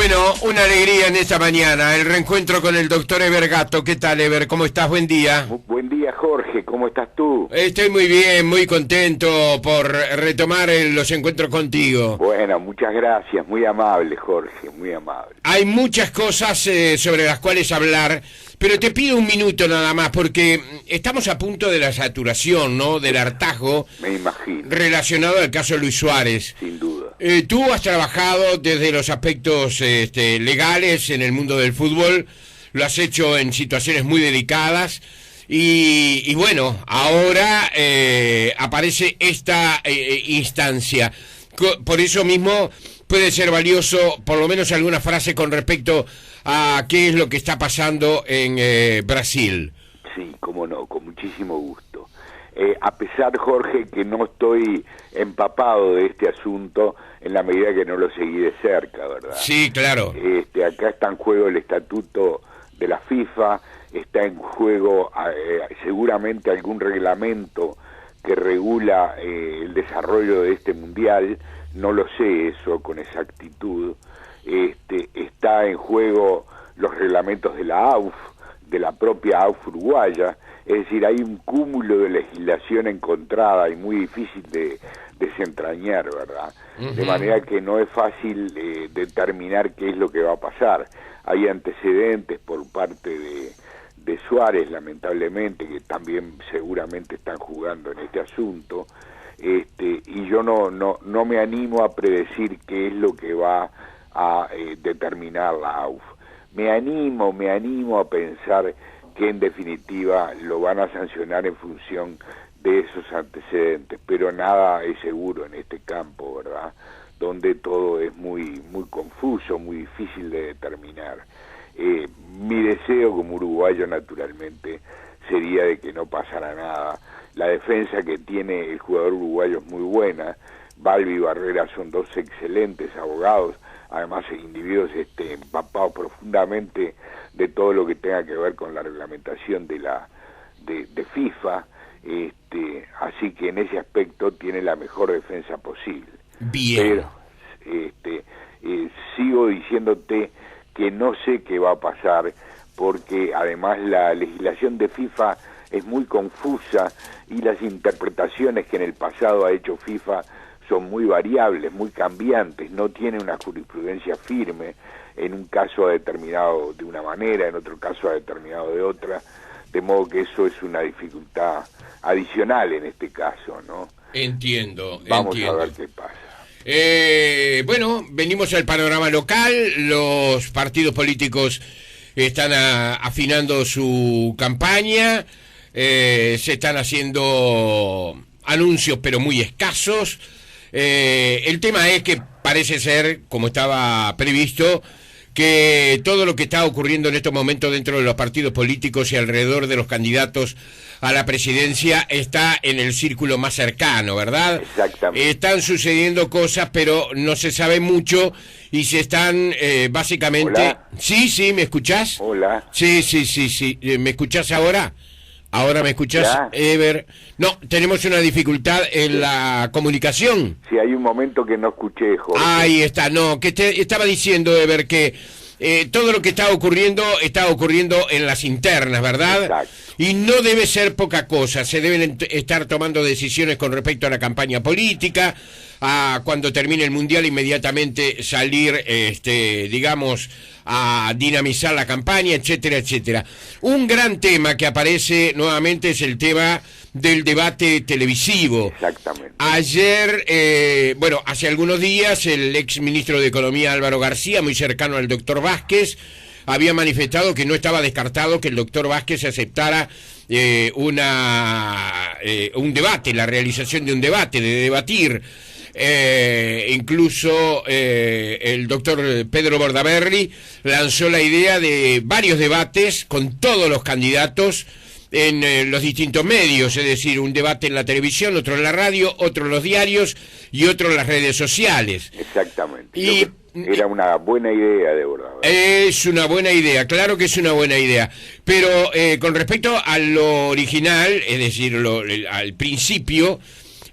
Bueno, una alegría en esta mañana, el reencuentro con el doctor Eber Gatto. ¿Qué tal, Eber? ¿Cómo estás? Buen día. Buen día, Jorge. ¿Cómo estás tú? Estoy muy bien, muy contento por retomar los encuentros contigo. Bueno, muchas gracias. Muy amable, Jorge, muy amable. Hay muchas cosas sobre las cuales hablar, pero te pido un minuto nada más, porque estamos a punto de la saturación, ¿no? Del hartazgo. Me imagino. Relacionado al caso Luis Suárez. Sin duda. Tú has trabajado desde los aspectos legales en el mundo del fútbol, lo has hecho en situaciones muy delicadas y bueno, ahora aparece esta instancia. Por eso mismo puede ser valioso por lo menos alguna frase con respecto a qué es lo que está pasando en Brasil. Sí, cómo no, con muchísimo gusto. A pesar, Jorge, que no estoy empapado de este asunto en la medida que no lo seguí de cerca, ¿verdad? Sí, claro. Acá está en juego el estatuto de la FIFA, está en juego seguramente algún reglamento que regula el desarrollo de este mundial, no lo sé eso con exactitud. Está en juego los reglamentos de la AUF, de la propia AUF uruguaya, es decir, hay un cúmulo de legislación encontrada y muy difícil de desentrañar, ¿verdad? Uh-huh. De manera que no es fácil determinar qué es lo que va a pasar. Hay antecedentes por parte de Suárez, lamentablemente, que también seguramente están jugando en este asunto, y yo no me animo a predecir qué es lo que va a determinar la AUF. Me animo a pensar que en definitiva lo van a sancionar en función de esos antecedentes, pero nada es seguro en este campo, ¿verdad? Donde todo es muy confuso, muy difícil de determinar. Mi deseo como uruguayo, naturalmente, sería de que no pasara nada. La defensa que tiene el jugador uruguayo es muy buena. Balbi y Barrera son dos excelentes abogados, además individuos empapados profundamente de todo lo que tenga que ver con la reglamentación de FIFA, así que en ese aspecto tiene la mejor defensa posible. Bien. Pero sigo diciéndote que no sé qué va a pasar, porque además la legislación de FIFA es muy confusa y las interpretaciones que en el pasado ha hecho FIFA son muy variables, muy cambiantes, no tiene una jurisprudencia firme, en un caso ha determinado de una manera, en otro caso ha determinado de otra, de modo que eso es una dificultad adicional en este caso, ¿no? Entiendo. Vamos a ver qué pasa. Bueno, venimos al panorama local, los partidos políticos están afinando su campaña, se están haciendo anuncios pero muy escasos. El tema es que parece ser, como estaba previsto, que todo lo que está ocurriendo en estos momentos dentro de los partidos políticos y alrededor de los candidatos a la presidencia está en el círculo más cercano, ¿verdad? Exactamente. Están sucediendo cosas, pero no se sabe mucho y se están básicamente... ¿Hola? Sí, ¿me escuchás? Hola. Sí. ¿Me escuchás ahora? ¿Ahora me escuchás, Eber? No, tenemos una dificultad en la comunicación. Sí, hay un momento que no escuché, Jorge. Ahí está, no, que estaba diciendo, Eber, que todo lo que está ocurriendo en las internas, ¿verdad? Exacto. Y no debe ser poca cosa, se deben estar tomando decisiones con respecto a la campaña política, a cuando termine el Mundial inmediatamente salir, digamos, a dinamizar la campaña, etcétera, etcétera. Un gran tema que aparece nuevamente es el tema del debate televisivo. Exactamente. Ayer, hace algunos días, el ex ministro de Economía Álvaro García, muy cercano al doctor Vázquez, había manifestado que no estaba descartado que el doctor Vázquez aceptara un debate, la realización de un debate, de debatir. Incluso el doctor Pedro Bordaberry lanzó la idea de varios debates con todos los candidatos en los distintos medios, es decir, un debate en la televisión, otro en la radio, otro en los diarios y otro en las redes sociales. Exactamente. Y era una buena idea, de verdad. Es una buena idea, claro que es una buena idea, pero con respecto a lo original, es decir, al principio,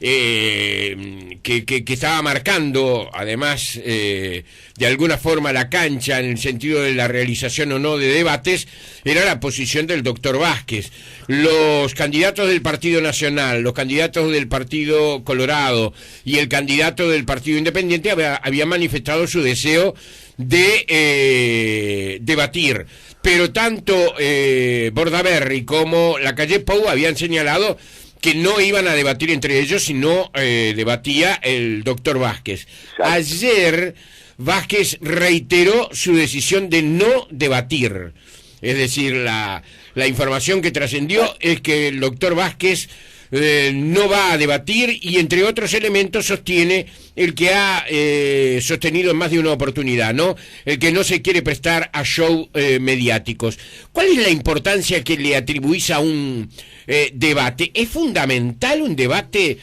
que estaba marcando, además, de alguna forma la cancha en el sentido de la realización o no de debates, era la posición del doctor Vázquez. Los candidatos del Partido Nacional, los candidatos del Partido Colorado y el candidato del Partido Independiente habían manifestado su deseo de debatir, pero tanto Bordaberry como Lacalle Pou habían señalado que no iban a debatir entre ellos, sino debatía el doctor Vázquez. Ayer Vázquez reiteró su decisión de no debatir, es decir, la información que trascendió es que el doctor Vázquez no va a debatir y entre otros elementos sostiene el que ha sostenido en más de una oportunidad, ¿no? El que no se quiere prestar a show mediáticos. ¿Cuál es la importancia que le atribuís a un debate? ¿Es fundamental un debate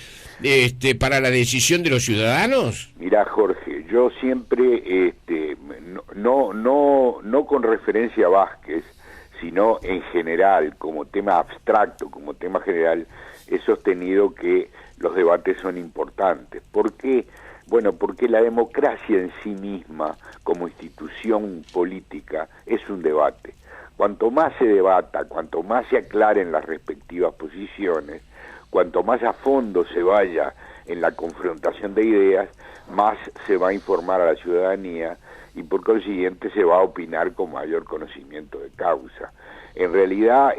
para la decisión de los ciudadanos? Mirá, Jorge, yo siempre, no con referencia a Vázquez, sino en general, como tema abstracto, como tema general, he sostenido que los debates son importantes. ¿Por qué? Bueno, porque la democracia en sí misma, como institución política, es un debate. Cuanto más se debata, cuanto más se aclaren las respectivas posiciones, cuanto más a fondo se vaya en la confrontación de ideas, más se va a informar a la ciudadanía y por consiguiente se va a opinar con mayor conocimiento de causa. En realidad,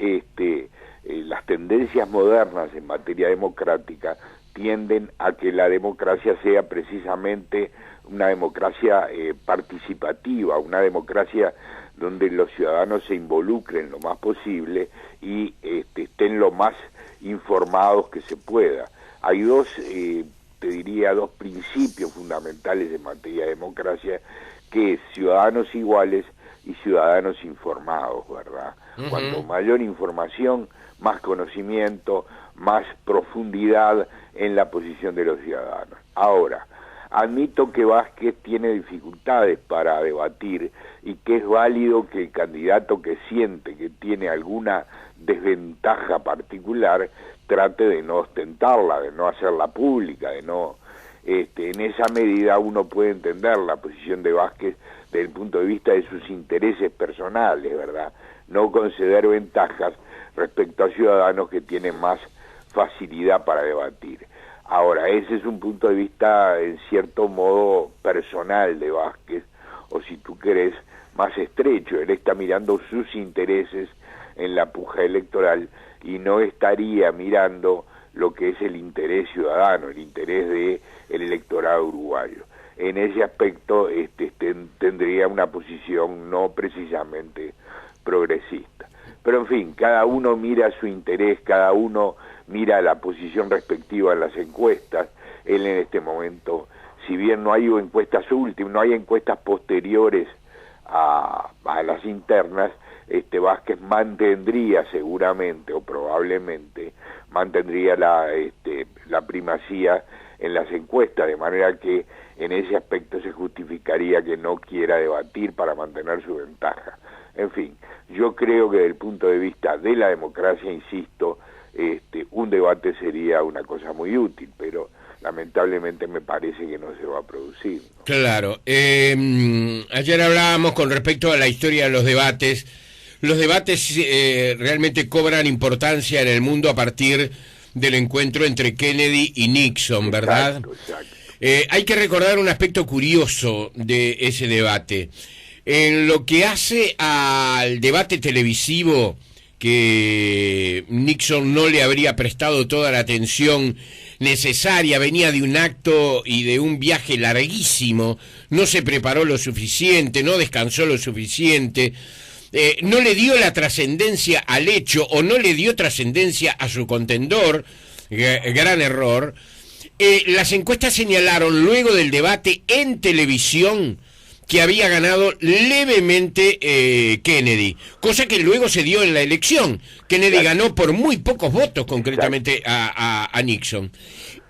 las tendencias modernas en materia democrática tienden a que la democracia sea precisamente una democracia participativa, una democracia donde los ciudadanos se involucren lo más posible y estén lo más informados que se pueda. Hay dos principios fundamentales en materia de democracia, que es ciudadanos iguales y ciudadanos informados, ¿verdad? Uh-huh. Cuanto mayor información, más conocimiento, más profundidad en la posición de los ciudadanos. Ahora, admito que Vázquez tiene dificultades para debatir y que es válido que el candidato que siente que tiene alguna desventaja particular trate de no ostentarla, de no hacerla pública, de no... en esa medida uno puede entender la posición de Vázquez desde el punto de vista de sus intereses personales, ¿verdad? No conceder ventajas respecto a ciudadanos que tienen más facilidad para debatir. Ahora, ese es un punto de vista en cierto modo personal de Vázquez, o si tú querés, más estrecho. Él está mirando sus intereses en la puja electoral y no estaría mirando lo que es el interés ciudadano, el interés de el electorado uruguayo. En ese aspecto tendría una posición no precisamente progresista. Pero en fin, cada uno mira su interés, cada uno mira la posición respectiva en las encuestas. Él en este momento, si bien no hay encuestas últimas, no hay encuestas posteriores a las internas, Vázquez mantendría seguramente o probablemente mantendría la primacía en las encuestas, de manera que en ese aspecto se justificaría que no quiera debatir para mantener su ventaja. En fin, yo creo que desde el punto de vista de la democracia, insisto, un debate sería una cosa muy útil, pero lamentablemente me parece que no se va a producir, ¿no? Claro. Ayer hablábamos con respecto a la historia de los debates. Los debates realmente cobran importancia en el mundo a partir del encuentro entre Kennedy y Nixon, ¿verdad? Exacto, exacto. Hay que recordar un aspecto curioso de ese debate. En lo que hace al debate televisivo, que Nixon no le habría prestado toda la atención necesaria, venía de un acto y de un viaje larguísimo, no se preparó lo suficiente, no descansó lo suficiente, no le dio la trascendencia al hecho o no le dio trascendencia a su contendor, gran error. Las encuestas señalaron luego del debate en televisión que había ganado levemente Kennedy, cosa que luego se dio en la elección. Kennedy ganó por muy pocos votos, concretamente a Nixon.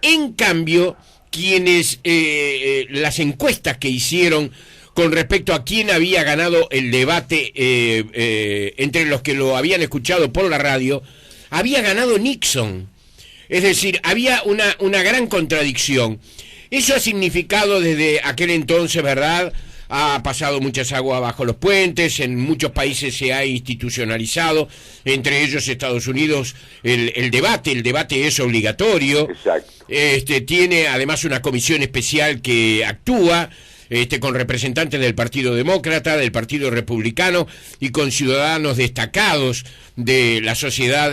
En cambio, las encuestas que hicieron con respecto a quién había ganado el debate entre los que lo habían escuchado por la radio, había ganado Nixon. Es decir, había una gran contradicción. Eso ha significado desde aquel entonces, ¿verdad? Ha pasado muchas aguas bajo los puentes, en muchos países se ha institucionalizado, entre ellos Estados Unidos, el debate es obligatorio. Exacto. Tiene además una comisión especial que actúa, con representantes del Partido Demócrata, del Partido Republicano y con ciudadanos destacados de la sociedad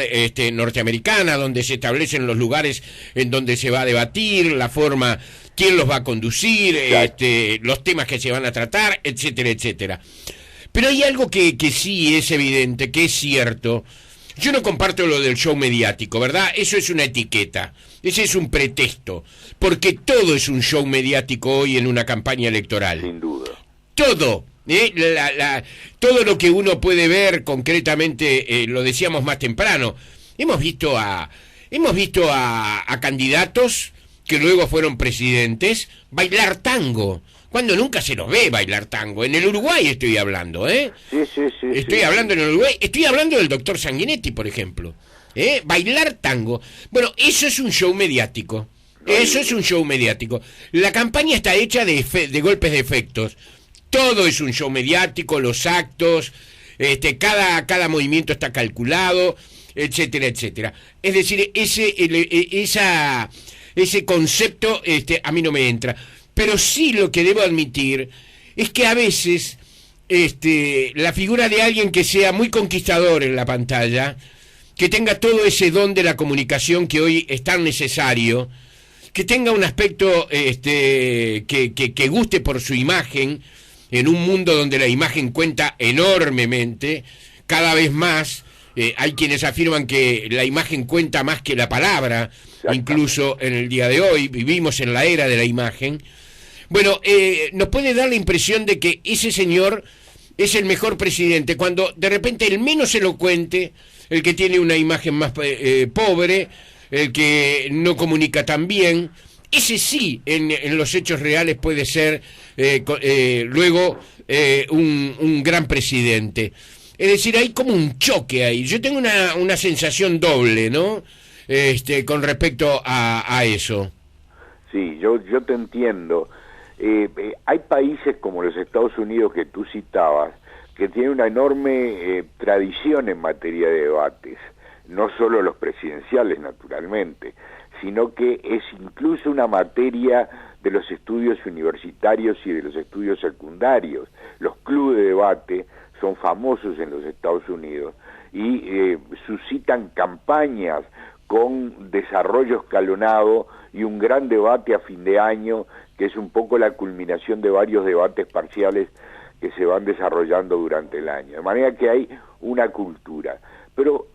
norteamericana, donde se establecen los lugares en donde se va a debatir, la forma, quién los va a conducir, los temas que se van a tratar, etcétera, etcétera. Pero hay algo que sí es evidente, que es cierto. Yo no comparto lo del show mediático, ¿verdad? Eso es una etiqueta, ese es un pretexto, porque todo es un show mediático hoy en una campaña electoral. Sin duda. Todo, todo lo que uno puede ver concretamente, lo decíamos más temprano, hemos visto a candidatos que luego fueron presidentes bailar tango, cuando nunca se los ve bailar tango. En el Uruguay estoy hablando, Sí. Estoy hablando en el Uruguay, estoy hablando del doctor Sanguinetti, por ejemplo. Bailar tango. Bueno, eso es un show mediático. Eso es un show mediático. La campaña está hecha de golpes de efectos. Todo es un show mediático, los actos, cada movimiento está calculado, etcétera, etcétera. Es decir, ese concepto a mí no me entra. Pero sí lo que debo admitir es que a veces la figura de alguien que sea muy conquistador en la pantalla, que tenga todo ese don de la comunicación que hoy es tan necesario, que tenga un aspecto que guste por su imagen, en un mundo donde la imagen cuenta enormemente, cada vez más. Hay quienes afirman que la imagen cuenta más que la palabra, incluso en el día de hoy, vivimos en la era de la imagen. Bueno, nos puede dar la impresión de que ese señor es el mejor presidente, cuando de repente el menos elocuente, el que tiene una imagen más pobre, el que no comunica tan bien, ese sí, en los hechos reales puede ser luego un gran presidente. Es decir, hay como un choque ahí. Yo tengo una sensación doble, ¿no? Con respecto a eso. Sí, yo te entiendo. Hay países como los Estados Unidos que tú citabas, que tienen una enorme tradición en materia de debates, no solo los presidenciales, naturalmente, sino que es incluso una materia de los estudios universitarios y de los estudios secundarios. Los clubes de debate son famosos en los Estados Unidos y suscitan campañas con desarrollo escalonado y un gran debate a fin de año, que es un poco la culminación de varios debates parciales que se van desarrollando durante el año. De manera que hay una cultura. Pero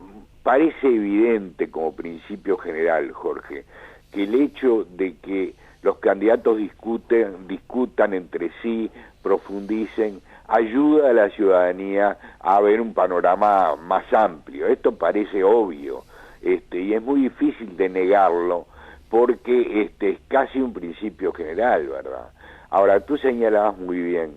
parece evidente como principio general, Jorge, que el hecho de que los candidatos discutan entre sí, profundicen, ayuda a la ciudadanía a ver un panorama más amplio. Esto parece obvio, y es muy difícil de negarlo, porque es casi un principio general, ¿verdad? Ahora, tú señalabas muy bien,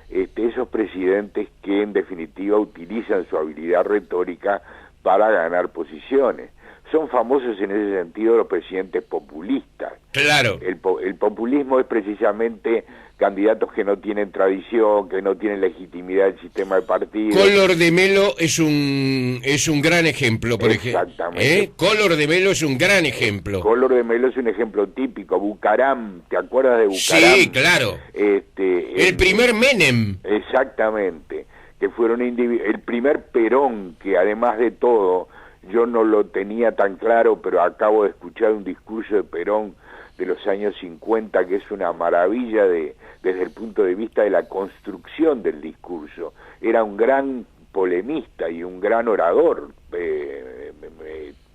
esos presidentes que en definitiva utilizan su habilidad retórica para ganar posiciones. Son famosos en ese sentido los presidentes populistas. Claro. El populismo es precisamente candidatos que no tienen tradición, que no tienen legitimidad del sistema de partidos. Collor de Mello es un gran ejemplo, por ejemplo. Exactamente. Collor de Mello es un gran ejemplo. Collor de Mello es un ejemplo típico. Bucaram, ¿te acuerdas de Bucaram? Sí, claro. El primer Menem. Exactamente. Que fueron el primer Perón, que además de todo, yo no lo tenía tan claro, pero acabo de escuchar un discurso de Perón de los años 50, que es una maravilla desde el punto de vista de la construcción del discurso. Era un gran polemista y un gran orador,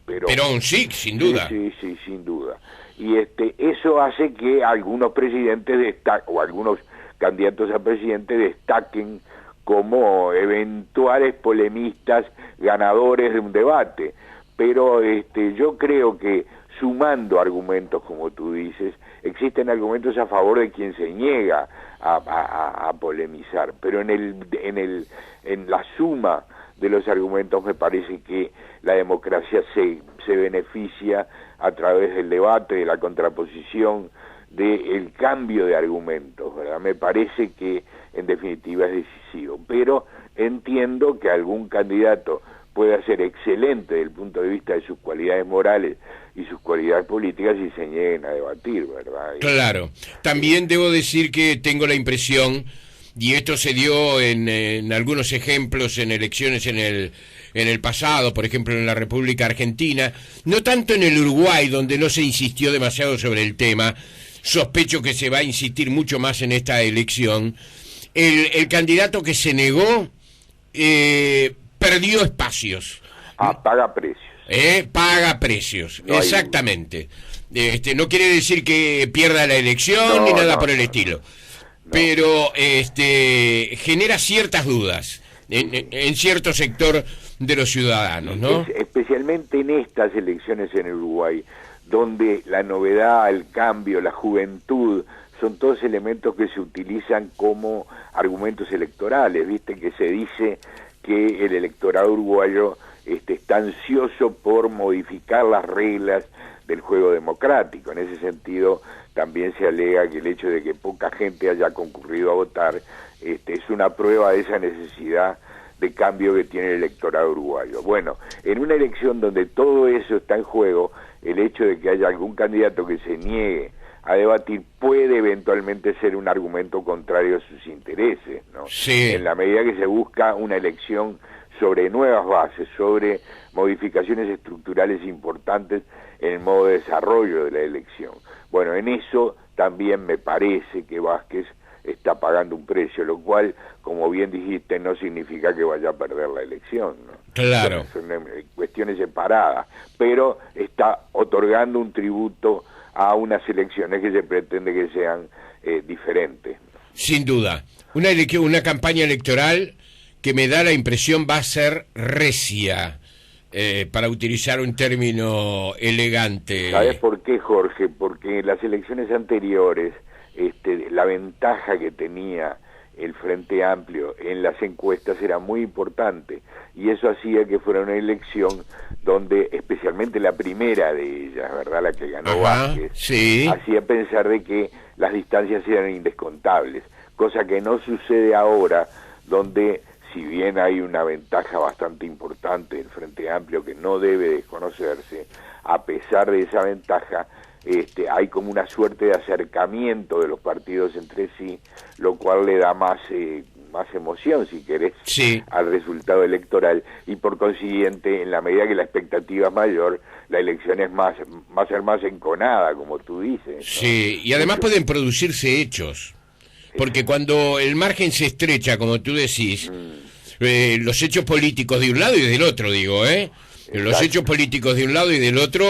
Perón, sí, sin duda. Sí, sin duda. Y eso hace que algunos presidentes o algunos candidatos a presidente destaquen como eventuales polemistas ganadores de un debate. Pero yo creo que sumando argumentos, como tú dices, existen argumentos a favor de quien se niega a polemizar, pero en la suma de los argumentos, me parece que la democracia se beneficia a través del debate, de la contraposición, del cambio de argumentos, ¿verdad? Me parece que en definitiva es decisivo, pero entiendo que algún candidato pueda ser excelente desde el punto de vista de sus cualidades morales y sus cualidades políticas y se nieguen a debatir, ¿verdad? Claro, también debo decir que tengo la impresión, y esto se dio en algunos ejemplos en elecciones en el pasado, por ejemplo en la República Argentina, no tanto en el Uruguay, donde no se insistió demasiado sobre el tema, sospecho que se va a insistir mucho más en esta elección, el candidato que se negó perdió espacios. Paga precios. Paga precios, no exactamente. No quiere decir que pierda la elección ni nada por el estilo. Pero genera ciertas dudas en cierto sector de los ciudadanos, ¿no? Especialmente en estas elecciones en Uruguay, donde la novedad, el cambio, la juventud, son todos elementos que se utilizan como argumentos electorales. Viste que se dice que el electorado uruguayo está ansioso por modificar las reglas del juego democrático. En ese sentido, también se alega que el hecho de que poca gente haya concurrido a votar es una prueba de esa necesidad de cambio que tiene el electorado uruguayo. Bueno, en una elección donde todo eso está en juego, el hecho de que haya algún candidato que se niegue a debatir puede eventualmente ser un argumento contrario a sus intereses, ¿no? Sí. En la medida que se busca una elección sobre nuevas bases, sobre modificaciones estructurales importantes en el modo de desarrollo de la elección. Bueno, en eso también me parece que Vázquez está pagando un precio, lo cual, como bien dijiste, no significa que vaya a perder la elección, ¿no? Claro. Son cuestiones separadas, pero está otorgando un tributo a unas elecciones que se pretende que sean diferentes, ¿no? Sin duda. Una campaña electoral que me da la impresión va a ser recia, para utilizar un término elegante. ¿Sabes por qué, Jorge? Porque en las elecciones anteriores la ventaja que tenía el Frente Amplio en las encuestas era muy importante, y eso hacía que fuera una elección donde, especialmente la primera de ellas, ¿verdad?, la que ganó Vázquez, sí, hacía pensar de que las distancias eran indescontables, cosa que no sucede ahora, donde si bien hay una ventaja bastante importante del Frente Amplio que no debe desconocerse, a pesar de esa ventaja, hay como una suerte de acercamiento de los partidos entre sí, lo cual le da más emoción, si querés, sí, al resultado electoral, y por consiguiente, en la medida que la expectativa es mayor, la elección va a ser más enconada, como tú dices, ¿no? Sí, y además pueden producirse hechos, porque cuando el margen se estrecha, como tú decís, los hechos políticos de un lado y del otro, digo, los hechos políticos de un lado y del otro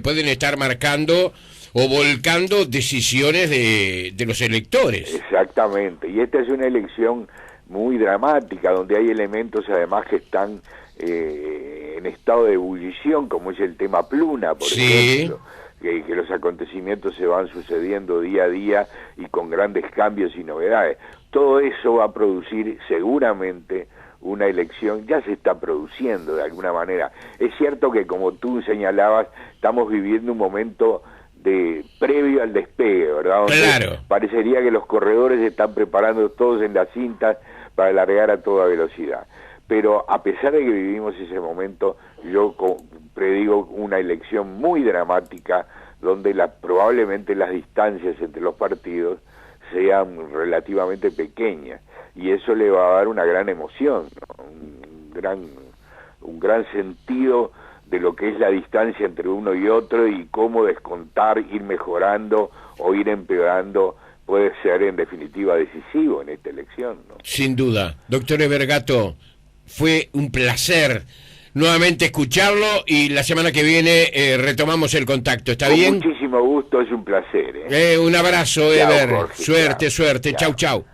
pueden estar marcando o volcando decisiones de los electores. Exactamente, y esta es una elección muy dramática, donde hay elementos además que están en estado de ebullición, como es el tema Pluna, por ejemplo, que los acontecimientos se van sucediendo día a día y con grandes cambios y novedades. Todo eso va a producir seguramente una elección, ya se está produciendo de alguna manera. Es cierto que, como tú señalabas, estamos viviendo un momento previo al despegue, ¿verdad? Donde claro, parecería que los corredores se están preparando todos en las cintas para largar a toda velocidad. Pero a pesar de que vivimos ese momento, yo predigo una elección muy dramática, donde probablemente las distancias entre los partidos sean relativamente pequeñas, y eso le va a dar una gran emoción, ¿no? un gran sentido de lo que es la distancia entre uno y otro, y cómo descontar, ir mejorando o ir empeorando puede ser en definitiva decisivo en esta elección, ¿no? Sin duda. Doctor Evergato, fue un placer nuevamente escucharlo, y la semana que viene retomamos el contacto, ¿está bien? Con muchísimo gusto, es un placer. Un abrazo, Chao, Ever. Jorge, Suerte, chao. suerte. Chau, chau.